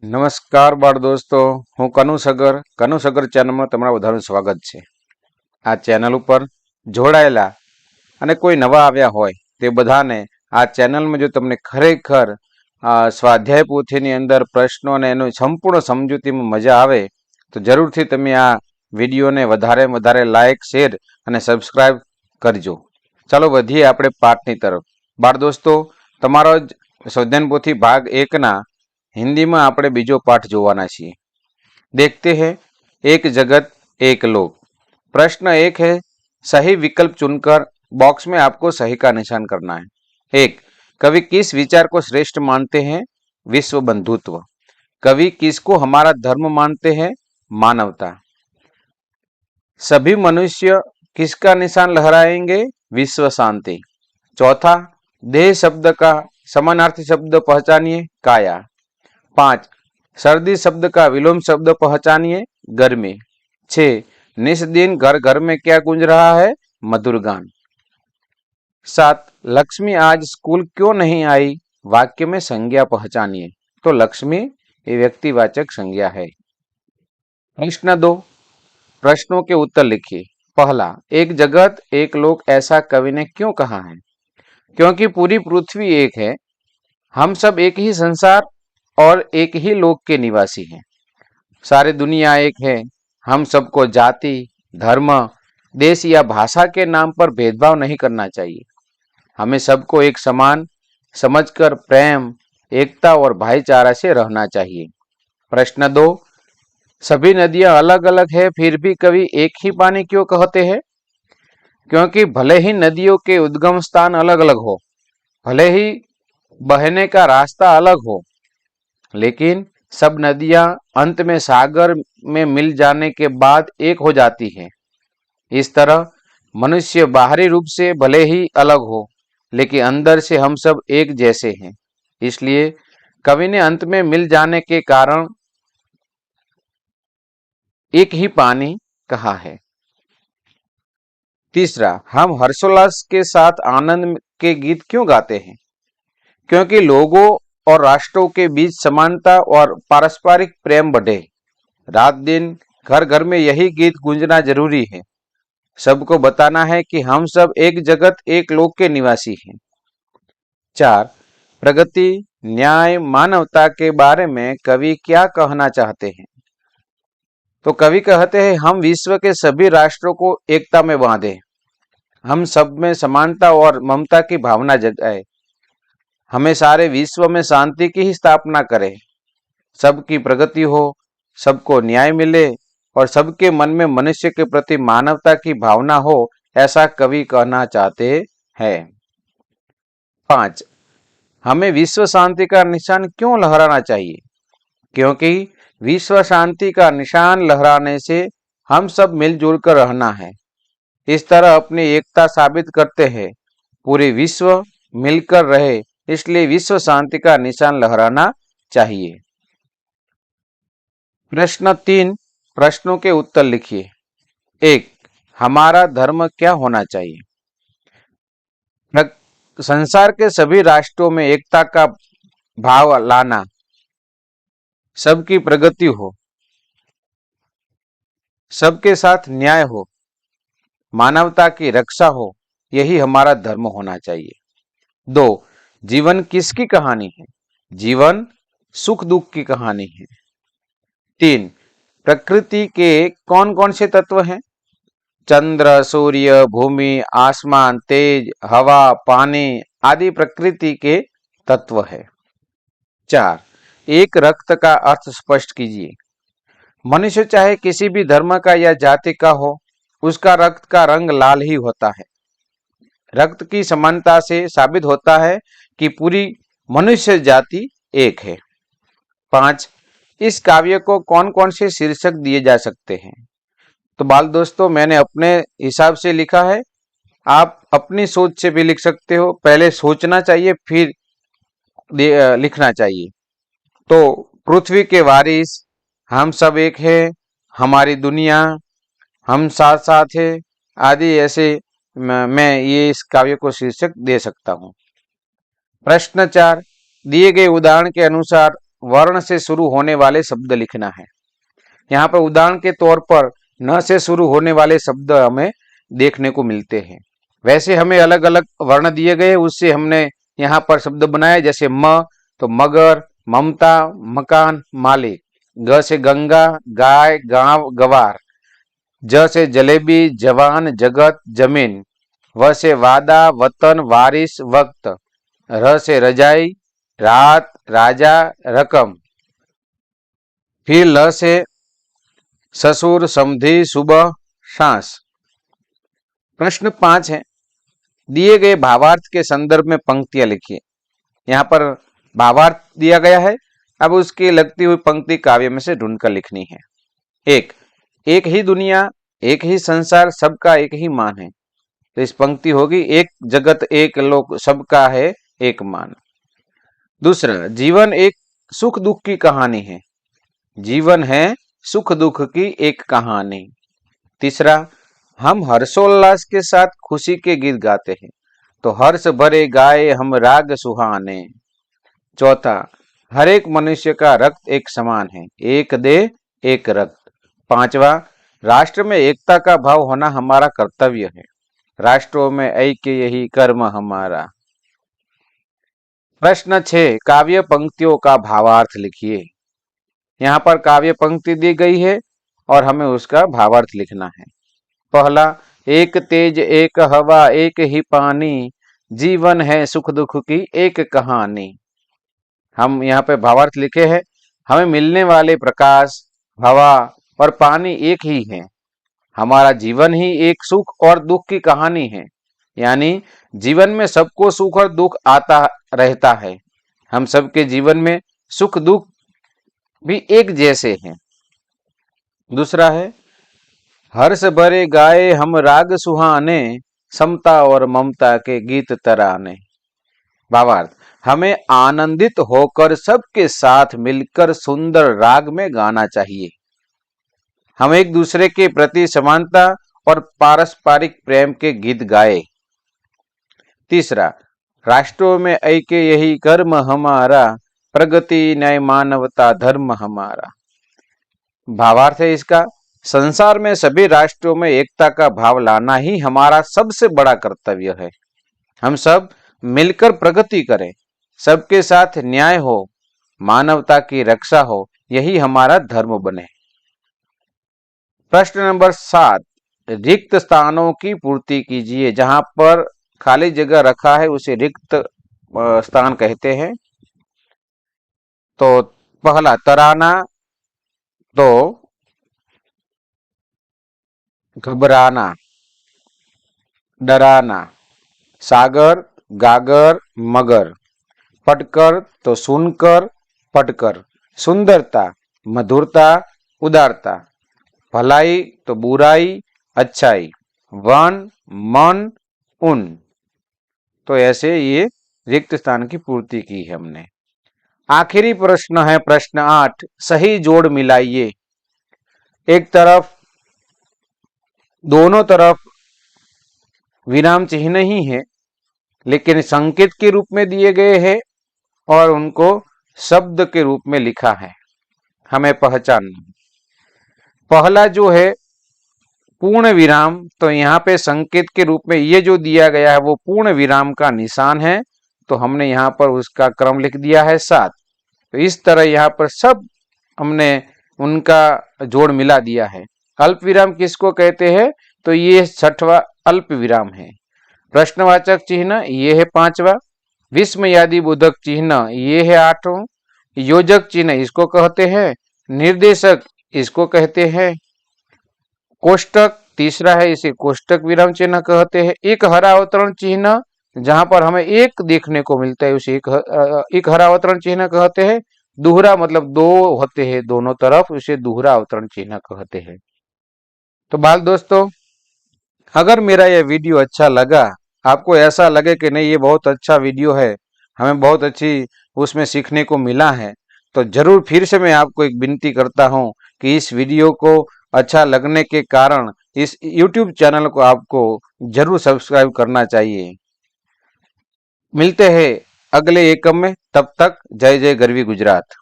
નમસ્કાર બાળ દોસ્તો, હું કનુ સગર ચેનલમાં તમારું વધારે સ્વાગત છે. આ ચેનલ ઉપર જોડાયેલા અને કોઈ નવા આવ્યા હોય તે બધાને આ ચેનલમાં જો તમને ખરેખર સ્વાધ્યાય પોથીની અંદર પ્રશ્નો અને એનું સંપૂર્ણ સમજૂતીમાં મજા આવે તો જરૂરથી તમે આ વિડીયોને વધારે લાઈક, શેર અને સબસ્ક્રાઈબ કરજો. ચાલો વધીએ આપણે પાઠની તરફ. બાળ દોસ્તો, તમારો સ્વાધ્યાય પોથી ભાગ 1ના हिंदी में આપણે बीजो पाठ જોવાના છીએ. देखते हैं एक जगत एक लोक. प्रश्न 1 है, सही विकल्प चुनकर बॉक्स में आपको सही का निशान करना है. 1. कवि किस विचार को श्रेष्ठ मानते हैं? विश्व बंधुत्व. कवि किसको हमारा धर्म मानते हैं? मानवता. सभी मनुष्य किसका निशान लहराएंगे? विश्व शांति. चौथा, देह शब्द का समानार्थी शब्द पहचानिए. काया. 5. सर्दी शब्द का विलोम शब्द पहचानिए. गर्मी. 6. निस दिन घर घर में क्या गूंज रहा है? मधुर गान. 7. लक्ष्मी आज स्कूल क्यों नहीं आई? वाक्य में संज्ञा पहचानिए. तो लक्ष्मी ये व्यक्तिवाचक संज्ञा है. प्रश्न 2. प्रश्नों के उत्तर लिखिए. पहला, एक जगत एक लोक ऐसा कवि ने क्यों कहा है? क्योंकि पूरी पृथ्वी एक है, हम सब एक ही संसार और एक ही लोक के निवासी हैं. सारी दुनिया एक है, हम सबको जाति, धर्म, देश या भाषा के नाम पर भेदभाव नहीं करना चाहिए. हमें सबको एक समान समझकर प्रेम, एकता और भाईचारा से रहना चाहिए. प्रश्न 2. सभी नदियां अलग अलग है, फिर भी कवि एक ही पानी क्यों कहते हैं? क्योंकि भले ही नदियों के उद्गम स्थान अलग अलग हो, भले ही बहने का रास्ता अलग हो, लेकिन सब नदियां अंत में सागर में मिल जाने के बाद एक हो जाती हैं. इस तरह मनुष्य बाहरी रूप से भले ही अलग हो, लेकिन अंदर से हम सब एक जैसे हैं. इसलिए कवि ने अंत में मिल जाने के कारण एक ही पानी कहा है. तीसरा, हम हर्षोल्लास के साथ आनंद के गीत क्यों गाते हैं? क्योंकि लोगों और राष्ट्रों के बीच समानता और पारस्परिक प्रेम बढ़े. रात दिन घर घर में यही गीत गूंजना जरूरी है. सबको बताना है कि हम सब एक जगत एक लोक के निवासी हैं. 4. प्रगति, न्याय, मानवता के बारे में कवि क्या कहना चाहते हैं? तो कवि कहते हैं, हम विश्व के सभी राष्ट्रों को एकता में बांधे, हम सब में समानता और ममता की भावना जगाए, हमें सारे विश्व में शांति की ही स्थापना करें, सबकी प्रगति हो, सबको न्याय मिले और सबके मन में मनुष्य के प्रति मानवता की भावना हो, ऐसा कवि कहना चाहते हैं. 5. हमें विश्व शांति का निशान क्यों लहराना चाहिए? क्योंकि विश्व शांति का निशान लहराने से हम सब मिलजुल कर रहना है. इस तरह अपनी एकता साबित करते हैं. पूरे विश्व मिलकर रहे, इसलिए विश्व शांति का निशान लहराना चाहिए. प्रश्न 3. प्रश्नों के उत्तर लिखिए. 1. हमारा धर्म क्या होना चाहिए? संसार के सभी राष्ट्रों में एकता का भाव लाना, सबकी प्रगति हो, सबके साथ न्याय हो, मानवता की रक्षा हो, यही हमारा धर्म होना चाहिए. 2. जीवन किसकी कहानी है? जीवन सुख दुख की कहानी है. 3. प्रकृति के कौन कौन से तत्व हैं? चंद्र, सूर्य, भूमि, आसमान, तेज, हवा, पानी आदि प्रकृति के तत्व है. 4. एक रक्त का अर्थ स्पष्ट कीजिए. मनुष्य चाहे किसी भी धर्म का या जाति का हो, उसका रक्त का रंग लाल ही होता है. रक्त की समानता से साबित होता है कि पूरी मनुष्य जाति एक है. 5. इस काव्य को कौन कौन से शीर्षक दिए जा सकते हैं? तो बाल दोस्तों, मैंने अपने हिसाब से लिखा है, आप अपनी सोच से भी लिख सकते हो. पहले सोचना चाहिए, फिर लिखना चाहिए. तो पृथ्वी के वारिस, हम सब एक है, हमारी दुनिया, हम साथ साथ है आदि ऐसे मैं ये इस काव्य को शीर्षक दे सकता हूं. प्रश्न 4. दिए गए उदाहरण के अनुसार वर्ण से शुरू होने वाले शब्द लिखना है। यहाँ पर उदाहरण के तौर पर न से शुरू होने वाले शब्द हमें देखने को मिलते हैं। वैसे हमें अलग अलग वर्ण दिए गए, उससे हमने यहाँ पर शब्द बनाए, जैसे म तो मगर, ममता, मकान, मालिक। ग से गंगा, गाय, गांव, गवार। ज से जलेबी, जवान, जगत, जमीन। व से वादा, वतन, वारिस, वक्त। र से रजाई, रात, राजा, रकम। फिर ल से ससुर, समधी, सुबह, सांस। प्रश्न 5 है, दिए गए भावार्थ के संदर्भ में पंक्तियां लिखिए। यहाँ पर भावार्थ दिया गया है, अब उसकी लगती हुई पंक्ति काव्य में से ढूंढकर लिखनी है। एक ही दुनिया, एक ही संसार, सबका एक ही मान है। तो इस पंक्ति होगी, एक जगत एक लोक, सबका है एक मान। दूसरा, जीवन एक सुख दुख की कहानी है। जीवन है सुख दुख की एक कहानी। तीसरा, हम हर्षोल्लास के साथ खुशी के गीत गाते हैं, तो हर्ष भरे गाए हम राग सुहाने। चौथा, हर एक मनुष्य का रक्त एक समान है, एक देह एक रक्त। पांचवा, राष्ट्र में एकता का भाव होना हमारा कर्तव्य है, राष्ट्रों में ऐक्य यही कर्म हमारा। प्रश्न 6, काव्य पंक्तियों का भावार्थ लिखिए। यहाँ पर काव्य पंक्ति दी गई है और हमें उसका भावार्थ लिखना है। पहला, एक तेज एक हवा एक ही पानी, जीवन है सुख दुख की एक कहानी। हम यहाँ पे भावार्थ लिखे हैं, हमें मिलने वाले प्रकाश, हवा और पानी एक ही है। हमारा जीवन ही एक सुख और दुख की कहानी है, यानी जीवन में सबको सुख और दुख आता रहता है। हम सबके जीवन में सुख दुख भी एक जैसे हैं। दूसरा है, हर्ष भरे गाए हम राग सुहाने, समता और ममता के गीत तराने। भावार्थ, हमें आनंदित होकर सबके साथ मिलकर सुंदर राग में गाना चाहिए। हम एक दूसरे के प्रति समानता और पारस्परिक प्रेम के गीत गाए। तीसरा, राष्ट्रों में ऐक्य यही कर्म हमारा, प्रगति न्याय मानवता धर्म हमारा। भावार्थ है इसका, संसार में सभी राष्ट्रों में एकता का भाव लाना ही हमारा सबसे बड़ा कर्तव्य है। हम सब मिलकर प्रगति करें, सबके साथ न्याय हो, मानवता की रक्षा हो, यही हमारा धर्म बने। प्रश्न नंबर 7, रिक्त स्थानों की पूर्ति कीजिए। जहां पर खाली जगह रखा है उसे रिक्त स्थान कहते हैं। तो पहला, तराना तो घबराना, डराना। सागर, गागर, मगर। पटकर तो सुनकर, पटकर। सुंदरता, मधुरता, उदारता। भलाई तो बुराई, अच्छाई। वन, मन, उन। तो ऐसे ये रिक्त स्थान की पूर्ति की है हमने। आखिरी प्रश्न है प्रश्न 8, सही जोड़ मिलाइए। एक तरफ, दोनों तरफ विराम चिन्ह ही है, लेकिन संकेत के रूप में दिए गए हैं और उनको शब्द के रूप में लिखा है, हमें पहचानना। पहला जो है पूर्ण विराम, तो यहाँ पे संकेत के रूप में ये जो दिया गया है वो पूर्ण विराम का निशान है, तो हमने यहाँ पर उसका क्रम लिख दिया है 7। तो इस तरह यहाँ पर सब हमने उनका जोड़ मिला दिया है। अल्प विराम किसको कहते हैं, तो ये 6वां अल्प विराम है। प्रश्नवाचक चिन्ह ये है 5वां। विस्मयादि बोधक चिन्ह ये है 8वां। योजक चिन्ह इसको कहते हैं। निर्देशक इसको कहते हैं। कोष्टक तीसरा है, इसे कोष्टक विराम चिन्ह कहते हैं। एक हरा अवतरण चिन्ह, जहां पर हमें एक देखने को मिलता है उसे एक हरा अवतरण चिन्ह कहते हैं। दोहरा मतलब दो होते हैं दोनों तरफ, उसे दोहरा अवतरण चिन्ह कहते हैं। तो बाल दोस्तों, अगर मेरा यह वीडियो अच्छा लगा, आपको ऐसा लगे कि नहीं ये बहुत अच्छा वीडियो है, हमें बहुत अच्छी उसमें सीखने को मिला है, तो जरूर फिर से मैं आपको एक विनती करता हूं कि इस वीडियो को अच्छा लगने के कारण इस YouTube चैनल को आपको जरूर सब्सक्राइब करना चाहिए। मिलते हैं अगले एकम में, तब तक जय जय गरवी गुजरात।